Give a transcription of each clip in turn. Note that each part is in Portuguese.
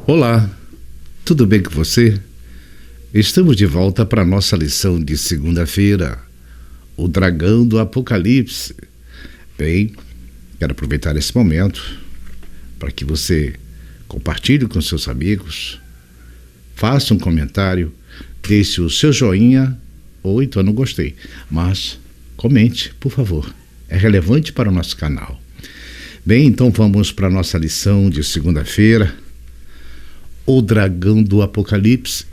Olá, tudo bem com você? Estamos de volta para a nossa lição de segunda-feira, o dragão do Apocalipse. Bem, quero aproveitar esse momento para que você compartilhe com seus amigos, faça um comentário, deixe o seu joinha ou então não gostei, mas comente, por favor, é relevante para o nosso canal. Bem, então vamos para a nossa lição de segunda-feira, o dragão do Apocalipse.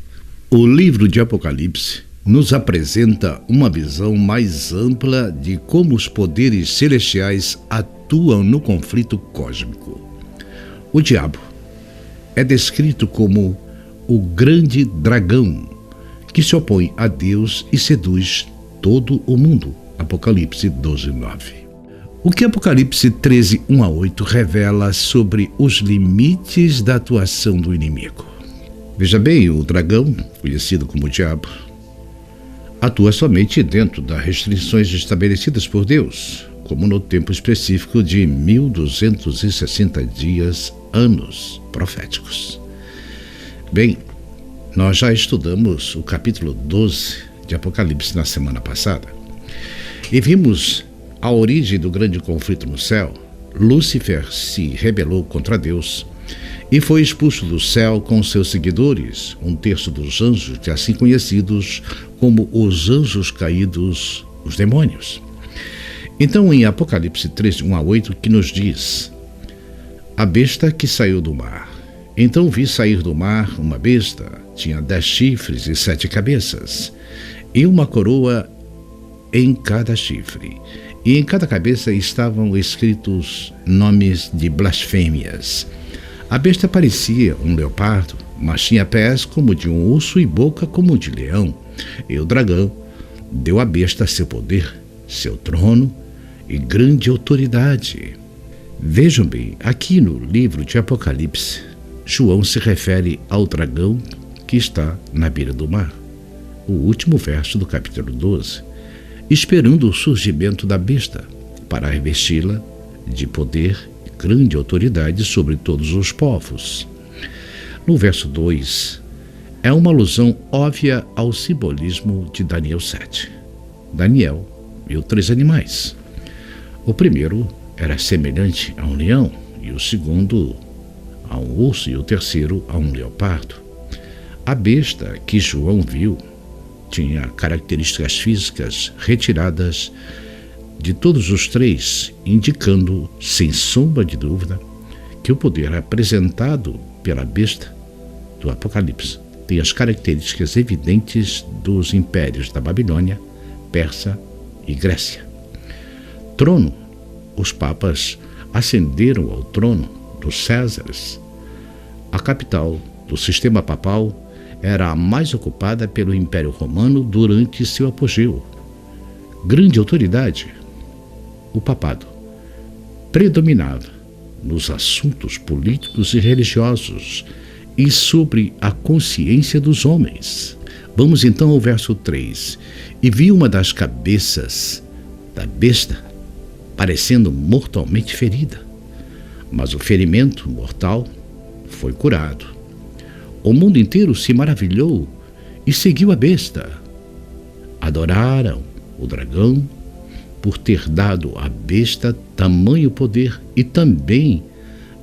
O livro de Apocalipse nos apresenta uma visão mais ampla de como os poderes celestiais atuam no conflito cósmico. O diabo é descrito como o grande dragão que se opõe a Deus e seduz todo o mundo. Apocalipse 12:9. O que Apocalipse 13:1-8 revela sobre os limites da atuação do inimigo. Veja bem, o dragão, conhecido como o diabo, atua somente dentro das restrições estabelecidas por Deus, como no tempo específico de 1260 dias, anos proféticos. Bem, nós já estudamos o capítulo 12 de Apocalipse na semana passada e vimos a origem do grande conflito no céu. Lúcifer se rebelou contra Deus e foi expulso do céu com seus seguidores, um terço dos anjos, assim conhecidos como os anjos caídos, os demônios. Então, em Apocalipse 13:1-8, que nos diz: a besta que saiu do mar. Então vi sair do mar uma besta, tinha 10 chifres e 7 cabeças, e uma coroa em cada chifre. E em cada cabeça estavam escritos nomes de blasfêmias. A besta parecia um leopardo, mas tinha pés como de um urso e boca como de leão. E o dragão deu à besta seu poder, seu trono e grande autoridade. Vejam bem, aqui no livro de Apocalipse, João se refere ao dragão que está na beira do mar, o último verso do capítulo 12. Esperando o surgimento da besta, para revesti-la de poder e grande autoridade sobre todos os povos. No verso 2, é uma alusão óbvia ao simbolismo de Daniel 7. Daniel viu 3 animais. O primeiro era semelhante a um leão, e o segundo a um urso, e o terceiro a um leopardo. A besta que João viu tinha características físicas retiradas de todos os 3, indicando, sem sombra de dúvida, que o poder apresentado pela besta do Apocalipse tem as características evidentes dos impérios da Babilônia, Pérsia e Grécia. Trono: os papas ascenderam ao trono dos Césares. A capital do sistema papal era a mais ocupada pelo Império Romano durante seu apogeu. Grande autoridade: o papado predominava nos assuntos políticos e religiosos e sobre a consciência dos homens. Vamos então ao verso 3. E vi uma das cabeças da besta parecendo mortalmente ferida, mas o ferimento mortal foi curado. O mundo inteiro se maravilhou e seguiu a besta. Adoraram o dragão por ter dado à besta tamanho poder, e também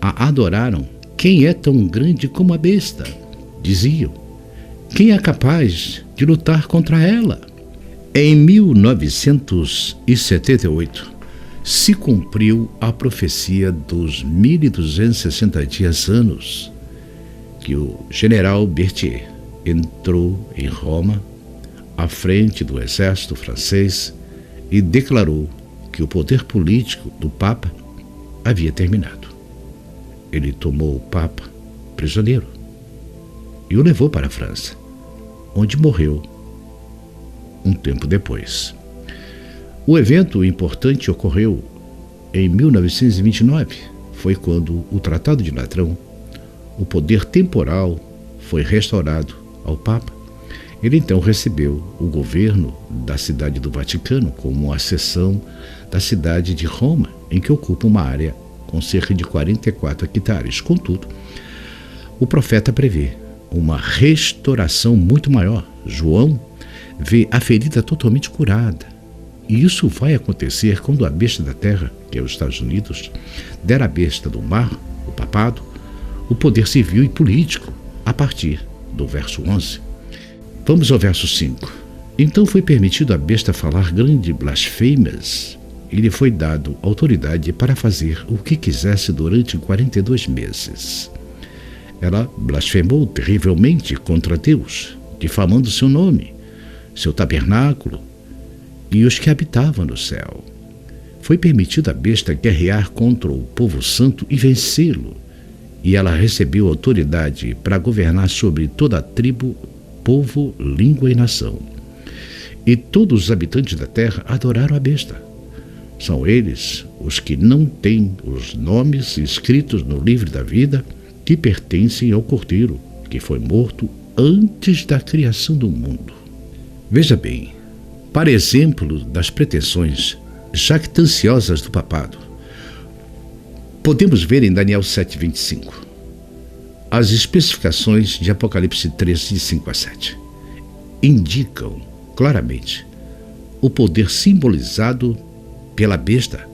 a adoraram. Quem é tão grande como a besta? Diziam. Quem é capaz de lutar contra ela? Em 1978, se cumpriu a profecia dos 1260 dias, anos, que o general Berthier entrou em Roma à frente do exército francês e declarou que o poder político do Papa havia terminado. Ele tomou o Papa prisioneiro e o levou para a França, onde morreu um tempo depois. O evento importante ocorreu em 1929. Foi quando o Tratado de Latrão, o poder temporal, foi restaurado ao Papa. Ele então recebeu o governo da cidade do Vaticano como a seção da cidade de Roma, em que ocupa uma área com cerca de 44 hectares. Contudo, O profeta prevê uma restauração muito maior. João vê a ferida totalmente curada. E isso vai acontecer quando a besta da terra, que é os Estados Unidos, der à besta do mar, o papado, o poder civil e político, a partir do verso 11. Vamos ao verso 5. Então foi permitido à besta falar grandes blasfêmias, e lhe foi dado autoridade para fazer o que quisesse durante 42 meses. Ela blasfemou terrivelmente contra Deus, difamando seu nome, seu tabernáculo e os que habitavam no céu. Foi permitido à besta guerrear contra o povo santo e vencê-lo, e ela recebeu autoridade para governar sobre toda a tribo, povo, língua e nação. E todos os habitantes da terra adoraram a besta. São eles os que não têm os nomes escritos no livro da vida, que pertencem ao Cordeiro, que foi morto antes da criação do mundo. Veja bem, para exemplo das pretensões jactanciosas do papado, podemos ver em Daniel 7:25 as especificações de Apocalipse 13, de 5 a 7. Indicam claramente o poder simbolizado pela besta,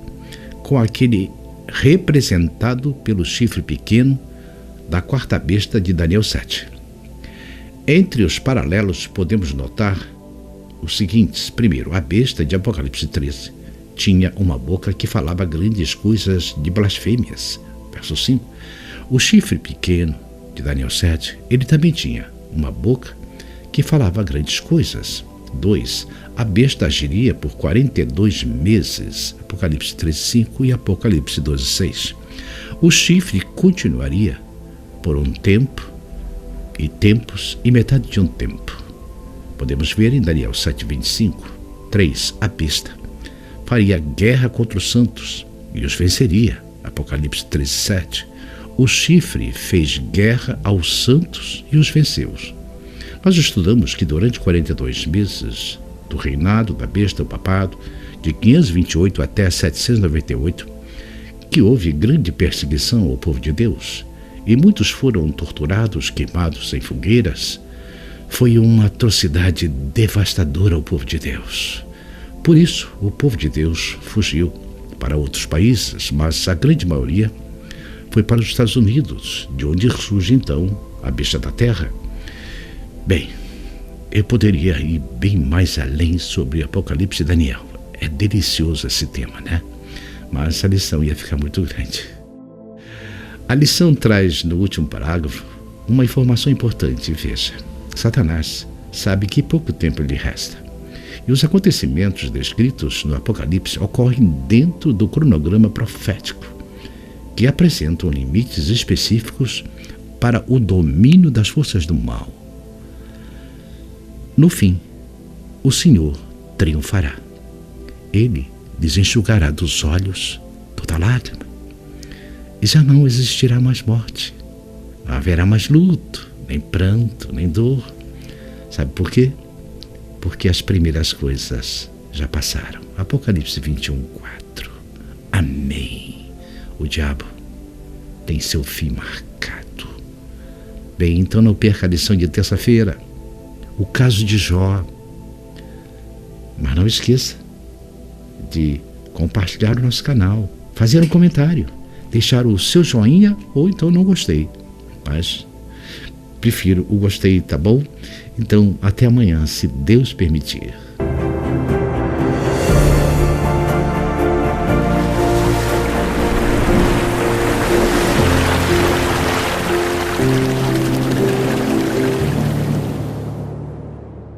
com aquele representado pelo chifre pequeno da quarta besta de Daniel 7. Entre os paralelos podemos notar os seguintes. Primeiro, a besta de Apocalipse 13 tinha uma boca que falava grandes coisas de blasfêmias. Verso 5. O chifre pequeno de Daniel 7, ele também tinha uma boca que falava grandes coisas. 2. A besta agiria por 42 meses, Apocalipse 13:5 e Apocalipse 12:6. O chifre continuaria por um tempo, e tempos, e metade de um tempo. Podemos ver em Daniel 7:25. 3. A besta faria guerra contra os santos e os venceria, Apocalipse 13:7. O chifre fez guerra aos santos e os venceu. Nós estudamos que durante 42 meses do reinado da besta, o papado, de 528 até 798, que houve grande perseguição ao povo de Deus, e muitos foram torturados, queimados em fogueiras. Foi uma atrocidade devastadora ao povo de Deus. Por isso, o povo de Deus fugiu para outros países, mas a grande maioria foi para os Estados Unidos, de onde surge então a besta da terra. Bem, eu poderia ir bem mais além sobre Apocalipse e Daniel. É delicioso esse tema, né? Mas a lição ia ficar muito grande. A lição traz no último parágrafo uma informação importante. Veja, Satanás sabe que pouco tempo lhe resta. E os acontecimentos descritos no Apocalipse ocorrem dentro do cronograma profético, que apresentam limites específicos para o domínio das forças do mal. No fim, o Senhor triunfará. Ele lhes enxugará dos olhos toda lágrima. E já não existirá mais morte. Não haverá mais luto, nem pranto, nem dor. Sabe por quê? Porque as primeiras coisas já passaram. Apocalipse 21:4. Amém. O diabo tem seu fim marcado. Bem, então não perca a lição de terça-feira. O caso de Jó. Mas não esqueça de compartilhar o nosso canal, fazer um comentário, deixar o seu joinha ou então não gostei. Mas prefiro o gostei, tá bom? Então, até amanhã, se Deus permitir.